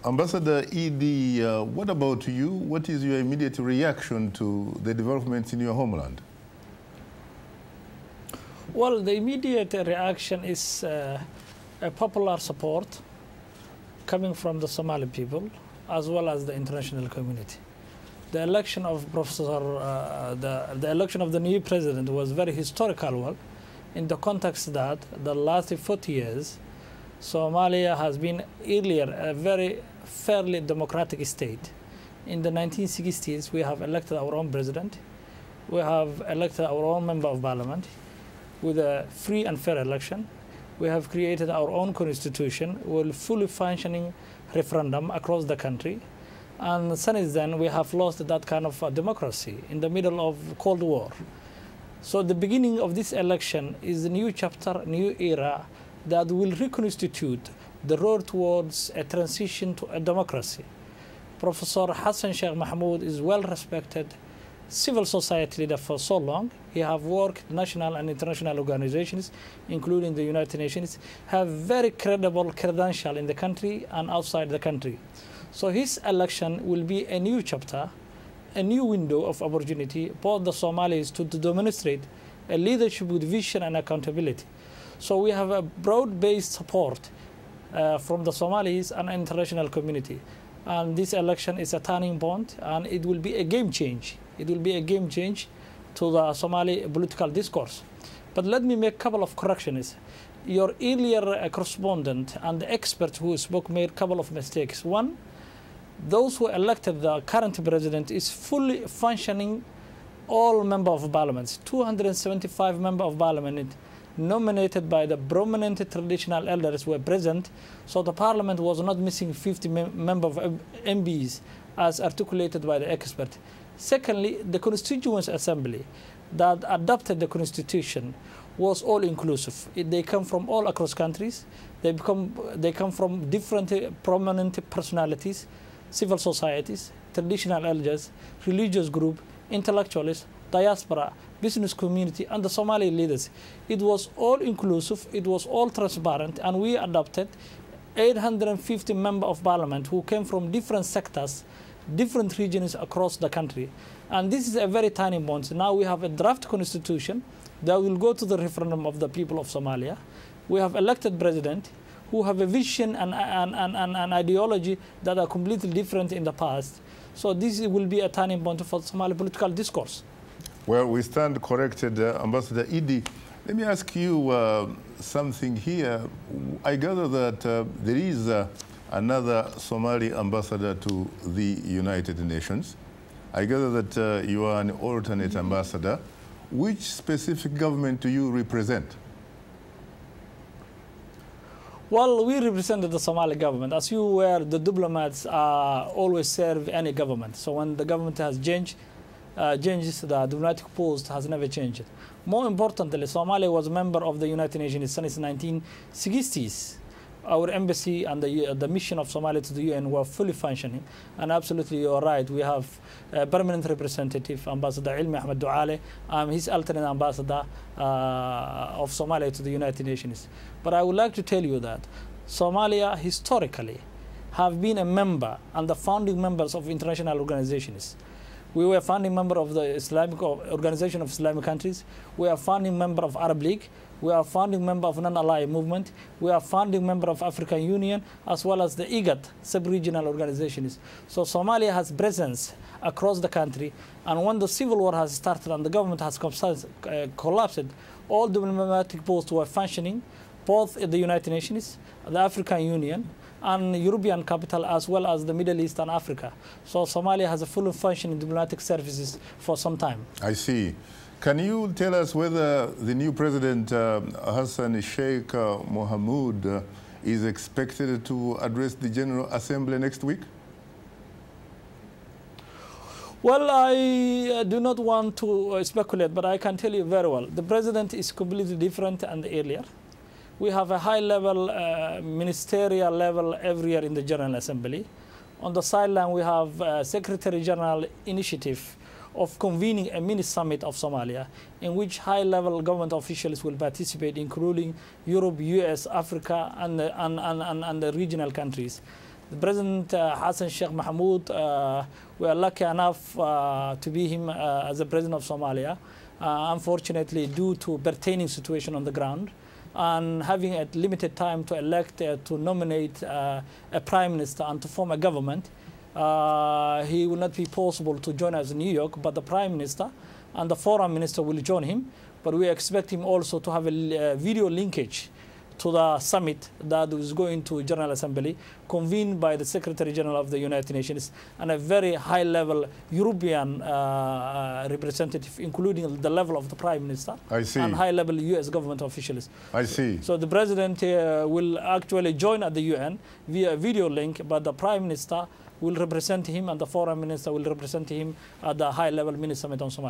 Ambassador Idd, what about you? What is your immediate reaction to the developments in your homeland? Well, the immediate reaction is a popular support coming from the Somali people as well as the international community. The election of the election of the new president was very historical one, in the context that the last 40 years, Somalia has been earlier a very fairly democratic state. In the 1960s, we have elected our own president. We have elected our own member of parliament with a free and fair election. We have created our own constitution with fully functioning referendum across the country. And since then, we have lost that kind of democracy in the middle of Cold War. So the beginning of this election is a new chapter, new era that will reconstitute the road towards a transition to a democracy. Professor Hassan Sheikh Mahmoud is well-respected civil society leader for so long. He have worked national and international organizations, including the United Nations, have very credible credential in the country and outside the country. So his election will be a new chapter, a new window of opportunity for the Somalis to demonstrate a leadership with vision and accountability. So we have a broad-based support from the Somalis and international community. And this election is a turning point, and it will be a game change. It will be a game change to the Somali political discourse. But let me make a couple of corrections. Your earlier correspondent and the expert who spoke made a couple of mistakes. One, those who elected the current president is fully functioning all members of parliament. 275 members of parliament nominated by the prominent traditional elders were present, so the parliament was not missing 50 members of MPs as articulated by the expert. Secondly, the Constituent Assembly that adopted the constitution was all inclusive. They come from all across countries. They come from different prominent personalities, civil societies, traditional elders, religious group, intellectuals, diaspora, business community, and the Somali leaders. It was all inclusive, it was all transparent, and we adopted 850 members of parliament who came from different sectors, different regions across the country. And this is a very tiny point. Now we have a draft constitution that will go to the referendum of the people of Somalia. We have elected president who have a vision and ideology that are completely different in the past. So this will be a turning point for Somali political discourse. Well, we stand corrected, Ambassador Idd. Let me ask you something here. I gather that there is another Somali ambassador to the United Nations. I gather that you are an alternate ambassador. Which specific government do you represent? Well, we represented the Somali government. As you were, the diplomats always serve any government. So when the government has changed, changes, the diplomatic post has never changed. More importantly, Somalia was a member of the United Nations since the 1960s. Our embassy and the mission of Somalia to the UN were fully functioning. And absolutely, you're right. We have a permanent representative, Ambassador Ilmi Ahmed Duale. I'm his alternate ambassador of Somalia to the United Nations. But I would like to tell you that Somalia historically have been a member and the founding members of international organizations. We were a founding member of the Islamic Organization of Islamic Countries. We are a founding member of Arab League. We are a founding member of Non-Aligned Movement. We are a founding member of African Union, as well as the IGAD sub-regional organizations. So Somalia has presence across the country. And when the civil war has started and the government has collapsed, all diplomatic posts were functioning, both at the United Nations, the African Union, and European capital, as well as the Middle East and Africa. So Somalia has a fully functioning diplomatic services for some time. I see. Can you tell us whether the new president, Hassan Sheikh Mohamed, is expected to address the General Assembly next week? Well, I do not want to speculate, but I can tell you very well. The president is completely different than earlier. We have a high-level, ministerial level every year in the General Assembly. On the sideline, we have a Secretary General initiative of convening a mini-summit of Somalia, in which high-level government officials will participate, including Europe, US, Africa, and the regional countries. The President Hassan Sheikh Mohamud, we are lucky enough to be him as the President of Somalia. Unfortunately, due to pertaining situation on the ground, and having a limited time to elect, to nominate a Prime Minister and to form a government, he will not be possible to join us in New York, but the Prime Minister and the Foreign Minister will join him. But we expect him also to have a video linkage to the summit that is going to General Assembly, convened by the Secretary General of the United Nations and a very high-level European representative, including the level of the Prime Minister. I see. And high-level U.S. government officials. I see. So the President will actually join at the UN via video link, but the Prime Minister will represent him and the Foreign Minister will represent him at the high-level mini summit on Somalia.